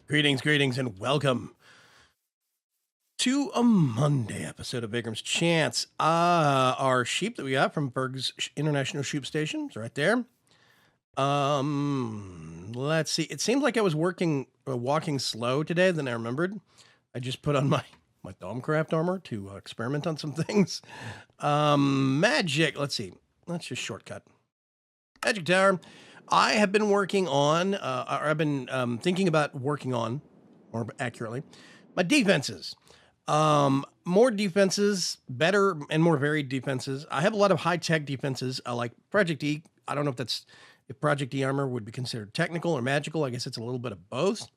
Greetings, and welcome to a Monday episode of Vaygrim's Chance. Our sheep that we got from Berg's International Sheep Station is right there. Let's see. It seems like I was walking slow today than I remembered. I just put on my Domcraft armor to experiment on some things. Magic. Let's see. Let's just shortcut. Magic Tower. I have been working on, or I've been thinking about working on, more accurately, my defenses. More defenses, better and more varied defenses. I have a lot of high-tech defenses. I like Project E. I don't know if Project E armor would be considered technical or magical. I guess it's a little bit of both.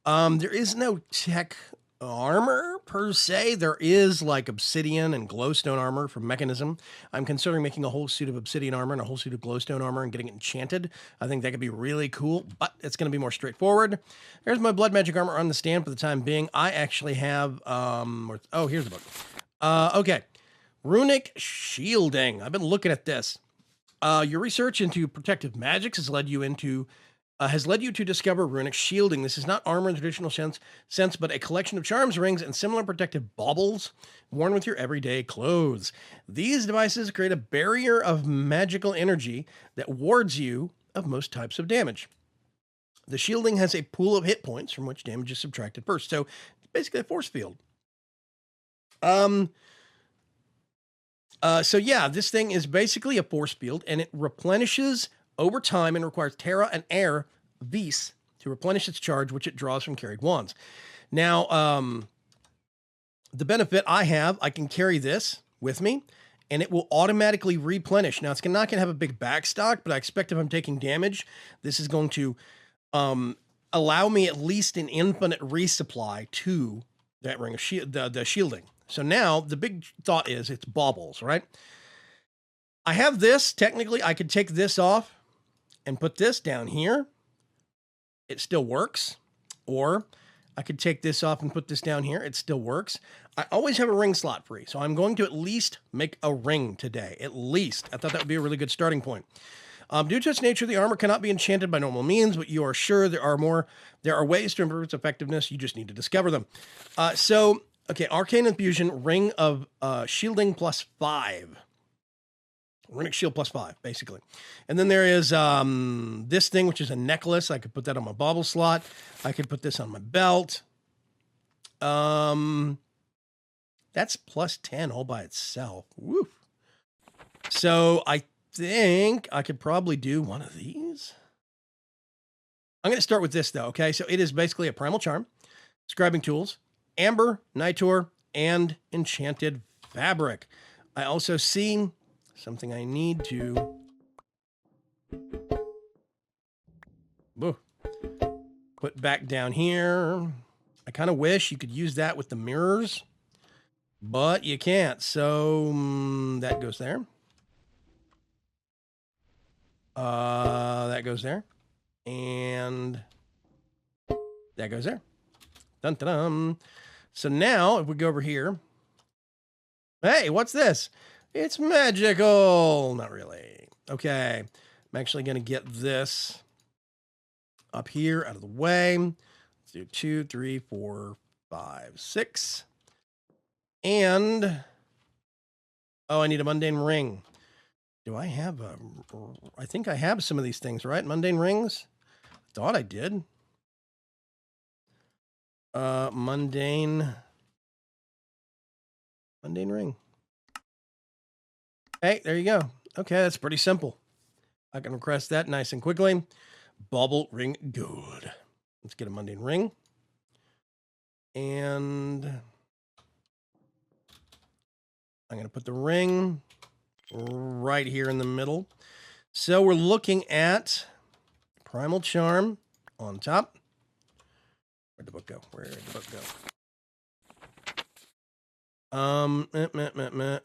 There is no tech armor per se. There is like obsidian and glowstone armor from Mechanism. I'm considering making a whole suit of obsidian armor and a whole suit of glowstone armor and getting it enchanted. I think that could be really cool, but it's going to be more straightforward. Here's my blood magic armor on the stand for the time being. I actually have, here's the book. Okay. Runic shielding. I've been looking at this. Your research into protective magics has led you to discover runic shielding. This is not armor in the traditional sense, but a collection of charms, rings, and similar protective baubles worn with your everyday clothes. These devices create a barrier of magical energy that wards you of most types of damage. The shielding has a pool of hit points from which damage is subtracted first. So it's basically a force field. This thing is basically a force field, and it replenishes over time and requires Terra and Air Vis to replenish its charge, which it draws from carried wands. Now, the benefit I have, I can carry this with me, and it will automatically replenish. Now, it's not going to have a big backstock, but I expect if I'm taking damage, this is going to allow me at least an infinite resupply to that ring of the shielding. So now the big thought is it's baubles, right? I have this. Technically, I could take this off and put this down here. It still works. Or I could take this off and put this down here. It still works. I always have a ring slot free, so I'm going to at least make a ring today. At least. I thought that would be a really good starting point. Due to its nature, the armor cannot be enchanted by normal means, but you are sure there are ways to improve its effectiveness. You just need to discover them. Okay, Arcane Infusion, Ring of Shielding +5. Runic Shield +5, basically. And then there is this thing, which is a necklace. I could put that on my bauble slot. I could put this on my belt. That's +10 all by itself. Woo. So I think I could probably do one of these. I'm going to start with this, though, okay? So it is basically a Primal Charm, Scribing Tools, Amber, Nitor, and Enchanted Fabric. I also see something I need to put back down here. I kind of wish you could use that with the mirrors, but you can't. So that goes there. That goes there. And that goes there. Dun, dun, dun. So now, if we go over here, hey, what's this? It's magical. Not really. Okay. I'm actually going to get this up here out of the way. Let's do 2, 3, 4, 5, 6. And, I need a mundane ring. Do I have I think I have some of these things, right? Mundane rings? Thought I did. Mundane ring. Hey, there you go. Okay, that's pretty simple. I can request that nice and quickly. Bauble ring, good. Let's get a mundane ring. And I'm going to put the ring right here in the middle. So we're looking at Primal Charm on top. Where'd the book go?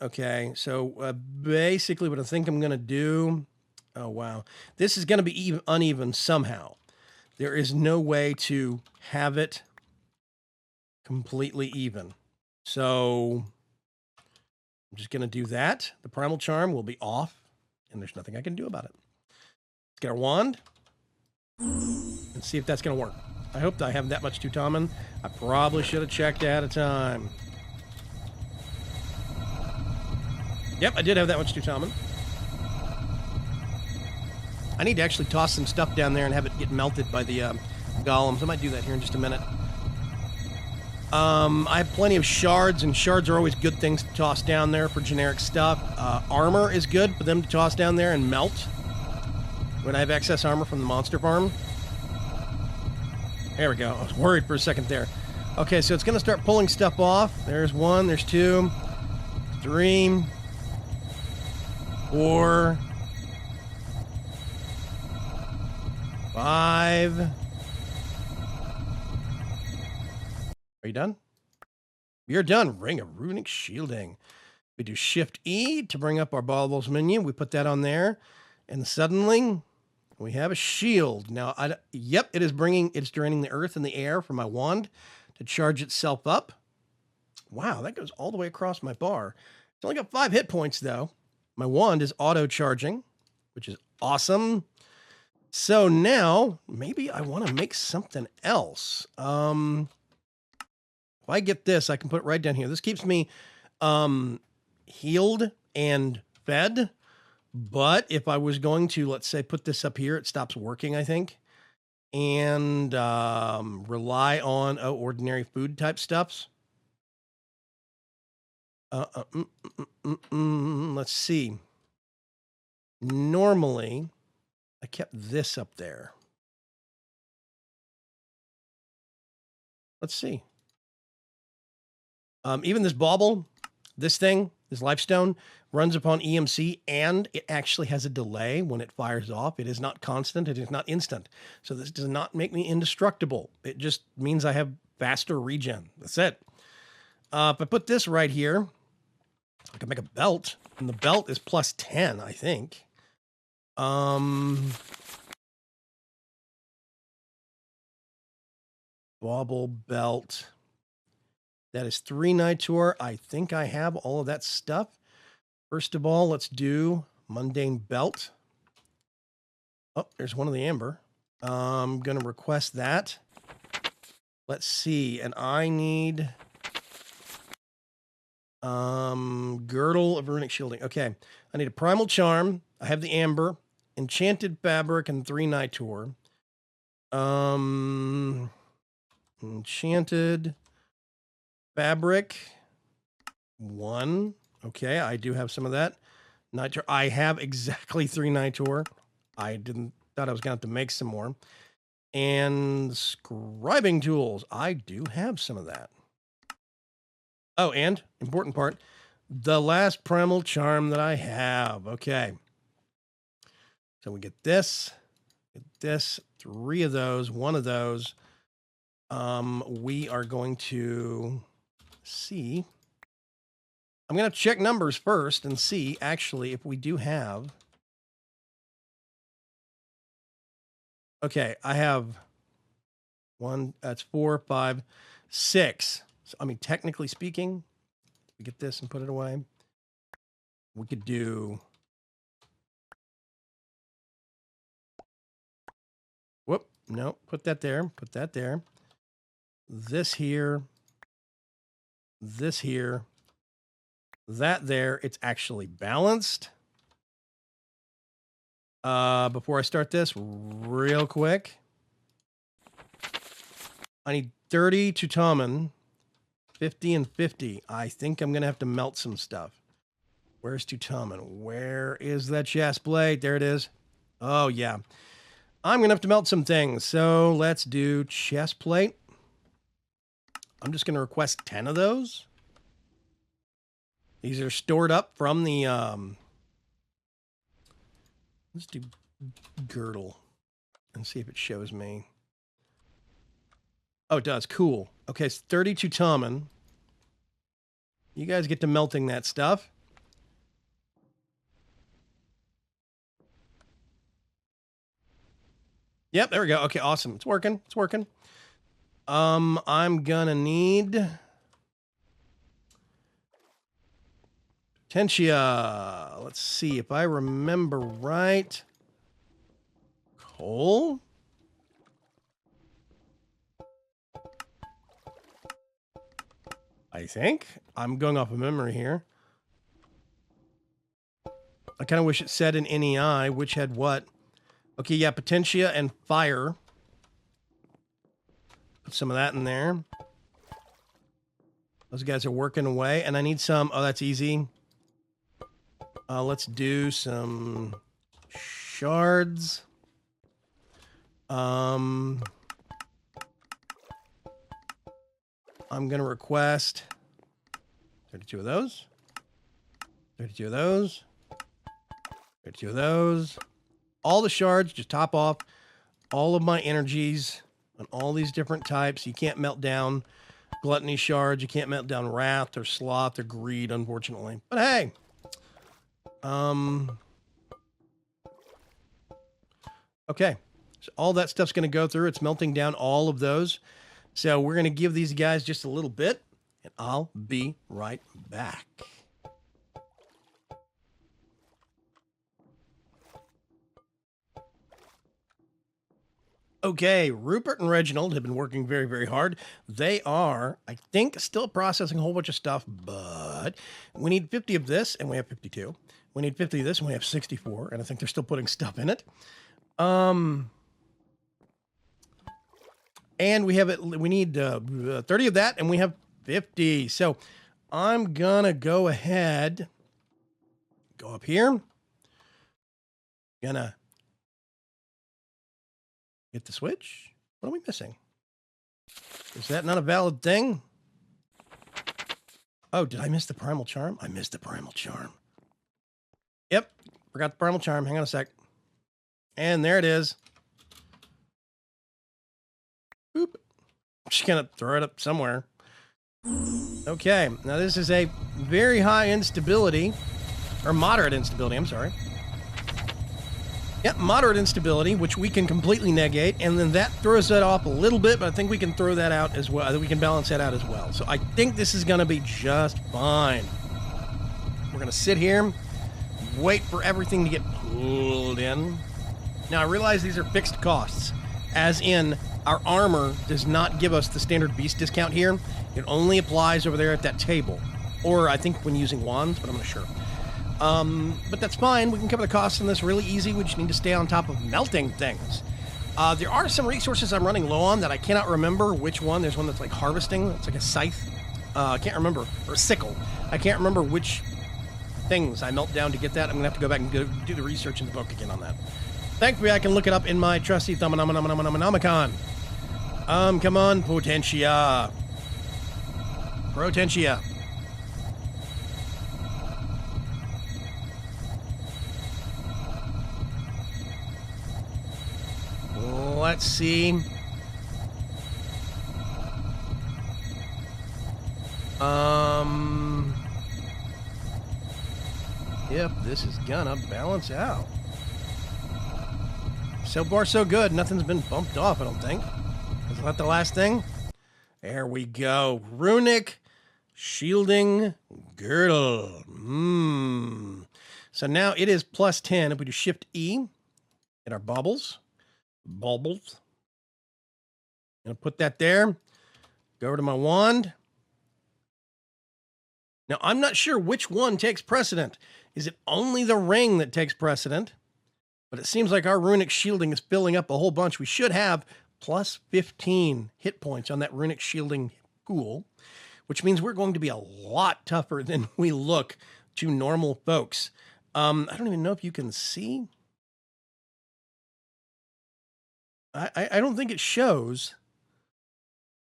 Okay, so basically what I think I'm going to do... Oh, wow. This is going to be uneven somehow. There is no way to have it completely even. So I'm just going to do that. The Primal Charm will be off, and there's nothing I can do about it. Let's get our wand and see if that's going to work. I hope that I have that much Tutamen. I probably should have checked ahead of time. Yep, I did have that much Tutamen. I need to actually toss some stuff down there and have it get melted by the golems. I might do that here in just a minute. I have plenty of shards, and shards are always good things to toss down there for generic stuff. Armor is good for them to toss down there and melt when I have excess armor from the monster farm. There we go. I was worried for a second there. Okay, so it's going to start pulling stuff off. There's 1, there's 2, 3, 4, 5. Are you done? You're done. Ring of runic shielding. We do Shift E to bring up our baubles menu. We put that on there, and suddenly we have a shield. Now, yep, it's draining the earth and the air from my wand to charge itself up. Wow, that goes all the way across my bar. It's only got 5 hit points though. My wand is auto charging, which is awesome. So now maybe I want to make something else. If I get this, I can put it right down here. This keeps me healed and fed. But if I was going to, let's say, put this up here, it stops working, I think. And rely on ordinary food type stuffs. Let's see. Normally, I kept this up there. Let's see. Even this bauble, this thing, this lifestone, runs upon EMC, and it actually has a delay when it fires off. It is not constant. It is not instant. So this does not make me indestructible. It just means I have faster regen. That's it. If I put this right here, I can make a belt, and the belt is plus 10, I think. Bauble belt. That is 3 Nitor. I think I have all of that stuff. First of all, let's do mundane belt. Oh, there's one of the amber. I'm going to request that. Let's see. And I need girdle of runic shielding. Okay. I need a primal charm. I have the amber, enchanted fabric, and 3 Nitor. Enchanted fabric 1. Okay, I do have some of that. Nitor. I have exactly 3 Nitor. I thought I was gonna have to make some more. And scribing tools. I do have some of that. Oh, and important part, the last primal charm that I have. Okay. So we get this, 3 of those, 1 of those. We are going to see. I'm going to check numbers first and see actually if we do have. Okay, I have 1, that's 4, 5, 6. So, I mean, technically speaking, we get this and put it away. We could do. Whoop, no, put that there, put that there. This here, this here, that there. It's actually balanced. Before I start this, real quick, I need 30 Tutamen, 50 and 50. I think I'm going to have to melt some stuff. Where's Tutamen? Where is that chest plate? There it is. Oh, yeah. I'm going to have to melt some things. So let's do chest plate. I'm just going to request 10 of those. These are stored up from the, let's do girdle and see if it shows me. Oh, it does. Cool. Okay, it's 30 Tutamen. You guys get to melting that stuff. Yep, there we go. Okay, awesome. It's working. It's working. I'm gonna need Tentia. Let's see if I remember right. Coal. I think. I'm going off of memory here. I kind of wish it said in NEI which had what. Okay, yeah, Potentia and Fire. Put some of that in there. Those guys are working away, and I need some... Oh, that's easy. Let's do some shards. I'm going to request 32 of those. 32 of those. 32 of those. All the shards, just top off all of my energies on all these different types. You can't melt down gluttony shards. You can't melt down wrath or sloth or greed, unfortunately. But hey. Okay. So all that stuff's going to go through. It's melting down all of those. So we're going to give these guys just a little bit, and I'll be right back. Okay, Rupert and Reginald have been working very, very hard. They are, I think, still processing a whole bunch of stuff, but we need 50 of this, and we have 52. We need 50 of this, and we have 64, and I think they're still putting stuff in it. And we have it. We need 30 of that, and we have 50. So I'm gonna go ahead, go up here, gonna hit the switch. What are we missing? Is that not a valid thing? Oh, did I miss the primal charm? I missed the primal charm. Yep, forgot the primal charm. Hang on a sec. And there it is. Boop. I'm just gonna throw it up somewhere. Okay, now this is a very high instability, or moderate instability, I'm sorry. Yep, moderate instability, which we can completely negate, and then that throws that off a little bit, but I think we can throw that out as well. We can balance that out as well. So I think this is going to be just fine. We're going to sit here, wait for everything to get pulled in. Now, I realize these are fixed costs, as in our armor does not give us the standard beast discount here. It only applies over there at that table, or I think when using wands, but I'm not sure. But that's fine. We can cover the costs on this really easy. We just need to stay on top of melting things. There are some resources I'm running low on that I cannot remember which one. There's one that's like harvesting. It's like a scythe. I can't remember. Or sickle. I can't remember which things I melt down to get that. I'm going to have to go back and do the research in the book again on that. Thankfully, I can look it up in my trusty Thumanonomicon. Come on, Potentia. Potentia. Let's see. If this is gonna balance out. So far, so good. Nothing's been bumped off, I don't think. Is that the last thing? There we go. Runic shielding girdle. So now it is plus 10. If we do Shift E, hit our bubbles. Bubbles. Gonna put that there. Go over to my wand. Now, I'm not sure which one takes precedent. Is it only the ring that takes precedent? But it seems like our runic shielding is filling up a whole bunch. We should have plus 15 hit points on that runic shielding pool, which means we're going to be a lot tougher than we look to normal folks. I don't even know if you can see. I don't think it shows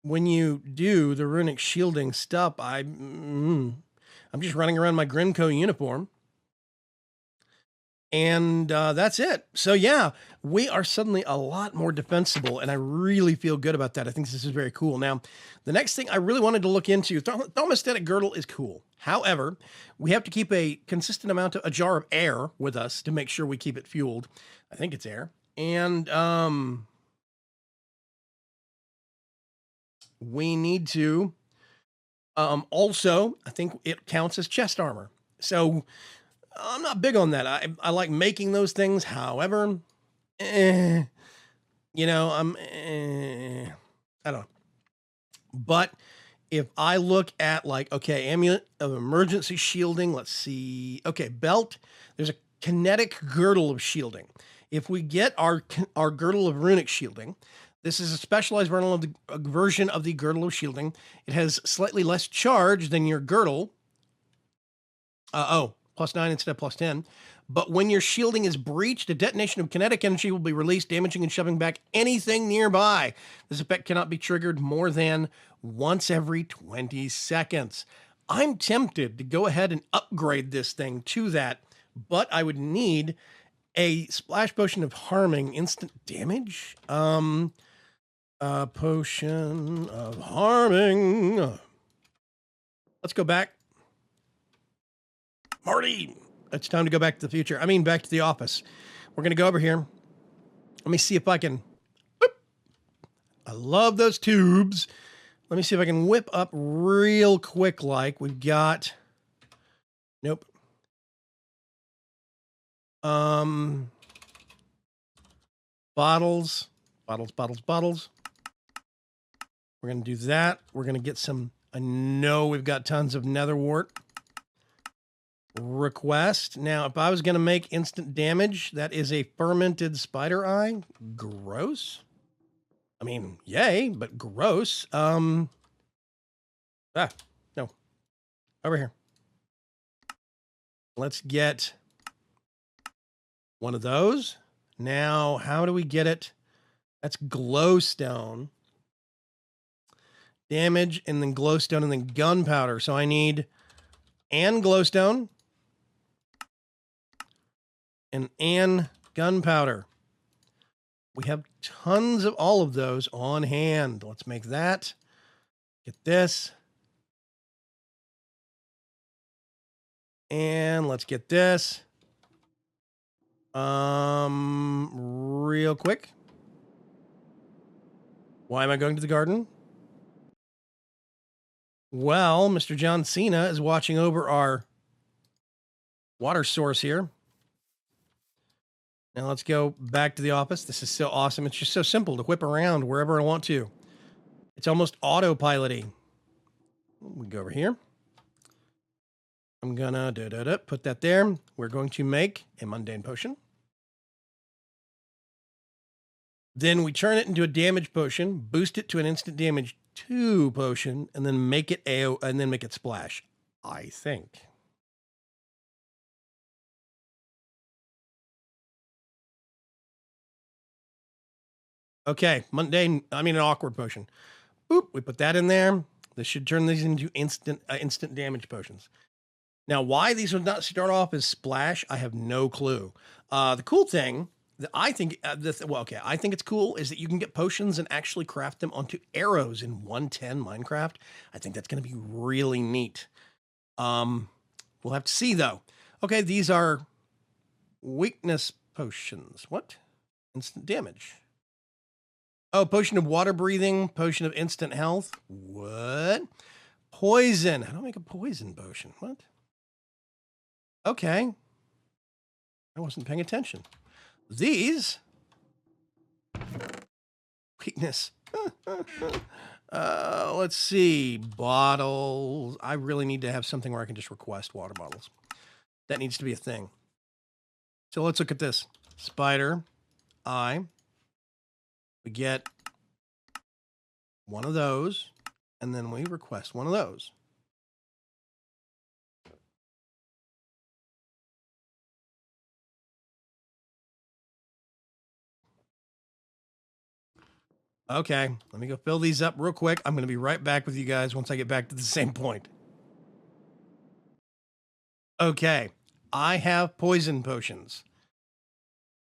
when you do the runic shielding stuff. I'm just running around my Grimco uniform. And that's it. So yeah, we are suddenly a lot more defensible, and I really feel good about that. I think this is very cool. Now, the next thing I really wanted to look into, thermostatic girdle is cool. However, we have to keep a consistent amount of a jar of air with us to make sure we keep it fueled. I think it's air. And we need to also, I think it counts as chest armor. So I'm not big on that. I like making those things. However, I don't know. But if I look at like, okay, amulet of emergency shielding, let's see. Okay, belt, there's a kinetic girdle of shielding. If we get our girdle of runic shielding, this is a specialized version of the girdle of shielding. It has slightly less charge than your girdle. +9 instead of +10. But when your shielding is breached, a detonation of kinetic energy will be released, damaging and shoving back anything nearby. This effect cannot be triggered more than once every 20 seconds. I'm tempted to go ahead and upgrade this thing to that, but I would need a splash potion of harming instant damage. Potion of harming. Let's go back. Marty, it's time to go back to the future. I mean, back to the office. We're going to go over here. Let me see if I can. Whoop. I love those tubes. Let me see if I can whip up real quick. Like we've got. Nope. Bottles. We're going to do that. We're going to get some. I know we've got tons of nether wart. Request. Now, if I was going to make instant damage, that is a fermented spider eye. Gross. I mean, yay, but gross. No. Over here. Let's get one of those. Now, how do we get it? That's glowstone. Damage, and then glowstone, and then gunpowder. So I need and glowstone. And gunpowder. We have tons of all of those on hand. Let's make that. Get this. And let's get this. Real quick. Why am I going to the garden? Well, Mr. John Cena is watching over our water source here. Now let's go back to the office. This is so awesome. It's just so simple to whip around wherever I want to. It's almost autopiloting. We go over here. I'm gonna put that there. We're going to make a mundane potion. Then we turn it into a damage potion, boost it to an instant damage 2 potion, and then make it AO, and then make it splash. I think. Okay, an awkward potion. Boop, we put that in there. This should turn these into instant damage potions. Now, why these would not start off as splash, I have no clue. The cool thing that I think, I think it's cool is that you can get potions and actually craft them onto arrows in 1.10 Minecraft. I think that's going to be really neat. We'll have to see though. Okay, these are weakness potions. What? Instant damage. Oh, potion of water breathing, potion of instant health. What? Poison. How do I make a poison potion? What? Okay. I wasn't paying attention. These. Weakness. Let's see. Bottles. I really need to have something where I can just request water bottles. That needs to be a thing. So let's look at this. Spider eye. We get one of those, and then we request one of those. Okay, let me go fill these up real quick. I'm going to be right back with you guys once I get back to the same point. Okay, I have poison potions.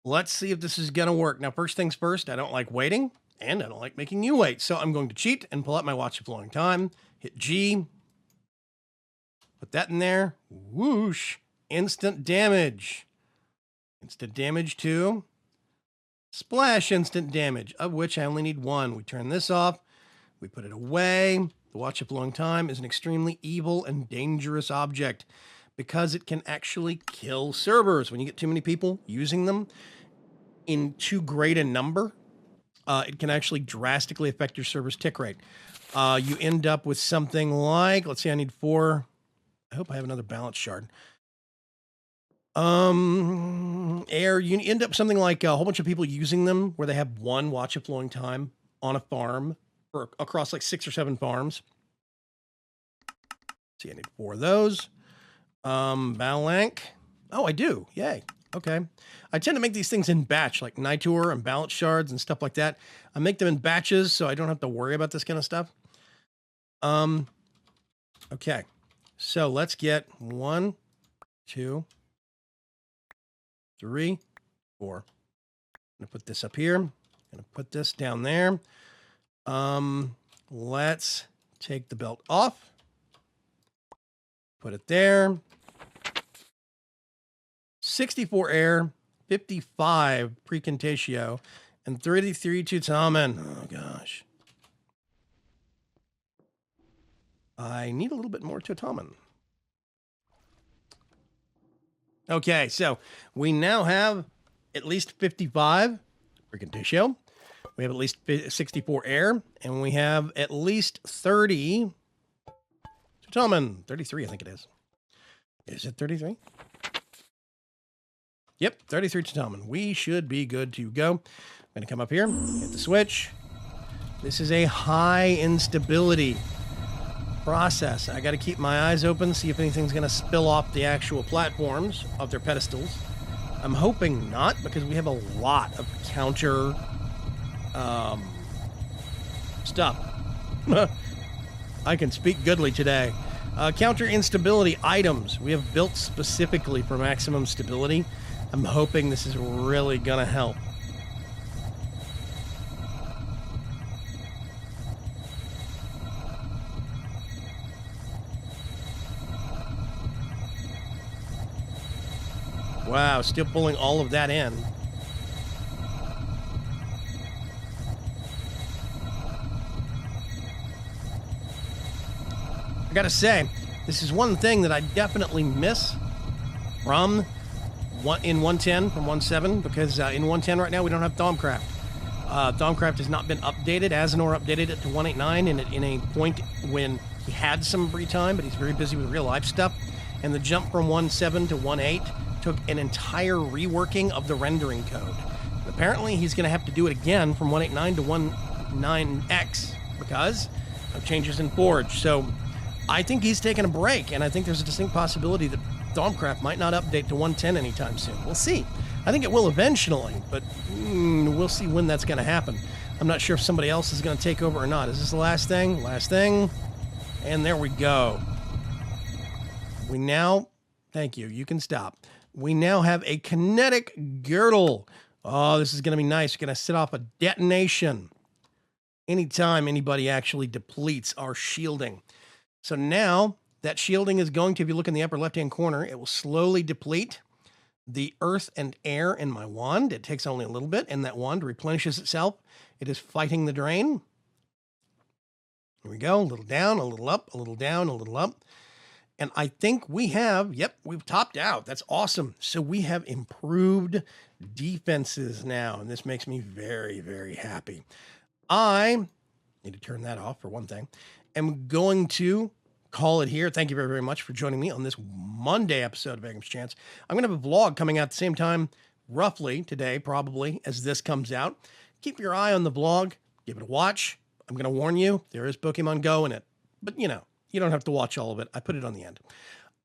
Let's see if this is going to work. Now, first things first, I don't like waiting, and I don't like making you wait. So I'm going to cheat and pull out my Watch of Flowing Time. Hit G. Put that in there. Whoosh. Instant damage. Instant damage 2. Splash instant damage, of which I only need 1. We turn this off. We put it away. The Watch of Flowing Time is an extremely evil and dangerous object because it can actually kill servers when you get too many people using them in too great a number. it can actually drastically affect your server's tick rate. You end up with something like, let's see, I need 4. I hope I have another balance shard. Air, you end up something like a whole bunch of people using them where they have 1 watch of flowing time on a farm or across like 6 or 7 farms. See, I need 4 of those. Balank. Oh, I do. Yay. Okay. I tend to make these things in batch, like Nitor and balance shards and stuff like that. I make them in batches so I don't have to worry about this kind of stuff. Okay. So let's get 1, 2, 3, 4. I'm gonna put this up here. I'm gonna put this down there. Let's take the belt off. Put it there. 64 air, 55 precontatio, and 33 tutamen. Oh gosh. I need a little bit more tutamen. Okay, so we now have at least 55 precontatio. We have at least 64 air, and we have at least 30 tutamen. 33, I think it is. Is it 33? Yep, 33 tutamen. We should be good to go. I'm going to come up here, hit the switch. This is a high instability process. I got to keep my eyes open, see if anything's going to spill off the actual platforms of their pedestals. I'm hoping not, because we have a lot of counter stuff. I can speak goodly today. Counter instability items we have built specifically for maximum stability. I'm hoping this is really gonna help. Wow, still pulling all of that in. I gotta say, this is one thing that I definitely miss from in 110 from 1.7, because in 110 right now we don't have Thaumcraft. Thaumcraft has not been updated. Asinor updated it to 1.8.9 in a point when he had some free time, but he's very busy with real life stuff. And the jump from 1.7 to 1.8 took an entire reworking of the rendering code. And apparently he's going to have to do it again from 1.8.9 to 1.9x because of changes in Forge. So I think he's taking a break, and I think there's a distinct possibility that Thaumcraft might not update to 110 anytime soon. We'll see. I think it will eventually, but we'll see when that's going to happen. I'm not sure if somebody else is going to take over or not. Is this the last thing? Last thing. And there we go. We now, thank you, you can stop. We now have a kinetic girdle. Oh, this is going to be nice. We're going to set off a detonation anytime anybody actually depletes our shielding. So now that shielding is going to, if you look in the upper left-hand corner, it will slowly deplete the earth and air in my wand. It takes only a little bit, and that wand replenishes itself. It is fighting the drain. Here we go, a little down, a little up, a little down, a little up. And I think we have, yep, we've topped out. That's awesome. So we have improved defenses now, and this makes me very, very happy. I need to turn that off for one thing. I'm going to call it here. Thank you very, very much for joining me on this Monday episode of Vaygrim's Chance. I'm going to have a vlog coming out at the same time, roughly today, probably, as this comes out. Keep your eye on the vlog. Give it a watch. I'm going to warn you, there is Pokemon Go in it. But, you know, you don't have to watch all of it. I put it on the end.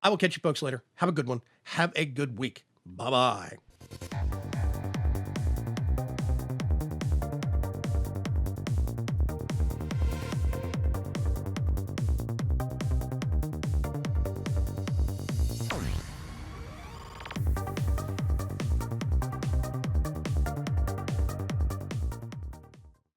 I will catch you folks later. Have a good one. Have a good week. Bye-bye.